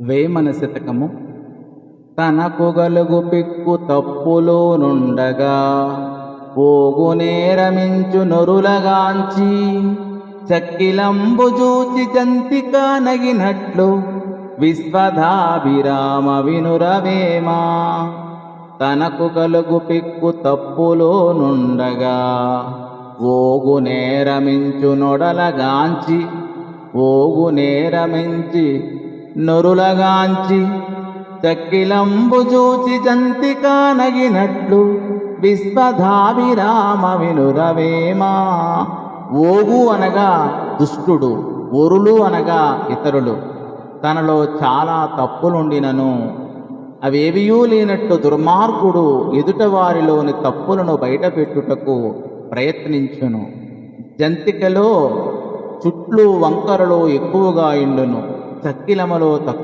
వేమన శతకము. తనకు గలుగు పిక్కు తప్పులో నుండగా పోగు నేరమించు నొరులగాంచి చక్కిలంబు జూచి జంతిక నగినట్లు విశ్వధాభిరామ వినురవేమా. తనకు గలుగు పిక్కు తప్పులో నుండగా ఓగు నేరమించు నొడలగాంచి ఓగు నేరమించి నొరులగాంచి చక్కిలంబు జూచి జంతిక నగినట్లు విశ్వధాభిరామ వినురవేమా. ఓగు అనగా దుష్టుడు, ఒరులు అనగా ఇతరులు. తనలో చాలా తప్పులుండినను అవేవియూ లేనట్టు దుర్మార్గుడు ఎదుటవారిలోని తప్పులను బయటపెట్టుటకు ప్రయత్నించును. జంతికలో చుట్లు వంకరలు ఎక్కువగా ఇండును, చక్కిలములో తక్కువ.